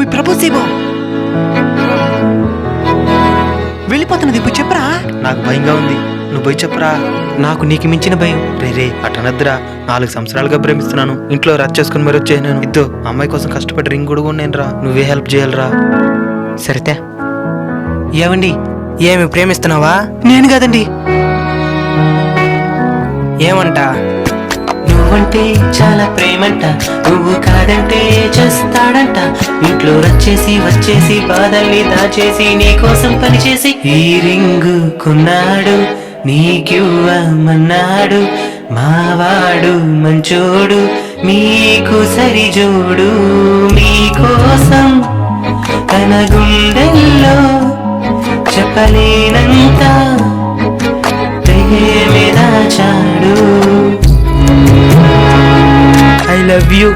పోయి ప్రపోజ్ చేయబో. వెళ్ళిపోతున్నది ఇప్పుడు చెప్పరా. నాకు భయంగా ఉంది, నువ్వు పోయి చెప్పరా. నాకు నీకు మించిన భయం. రే అటనద్దురా, 4 సంవత్సరాలుగా ప్రేమిస్తున్నాను, ఇంట్లో రచ్చ చేసుకుని మరి వచ్చే నేను ఇద్దో అమ్మాయి కోసం కష్టపడి రింగ్ కూడా నేను రా, నువ్వే హెల్ప్ చేయాలరా. సరితే ఏమండి, ఏమి ప్రేమిస్తున్నావా? నేను కాదండి. ఏమంట? నువ్వంటే చాలా ప్రేమంట, నువ్వు కాదంటే చేస్తాడంట. ఇంట్లో రచ్చేసి వచ్చేసి బాధల్ని దాచేసి నీ కోసం పనిచేసి ఈ రింగు కొన్నాడు, నీకివ్వమన్నాడు. మావాడు మంచోడు, మీకు సరిజోడు. మీకోసం తన గుండెల్లో చెప్పలేనంత ప్రేమే దాచాడు. I love you.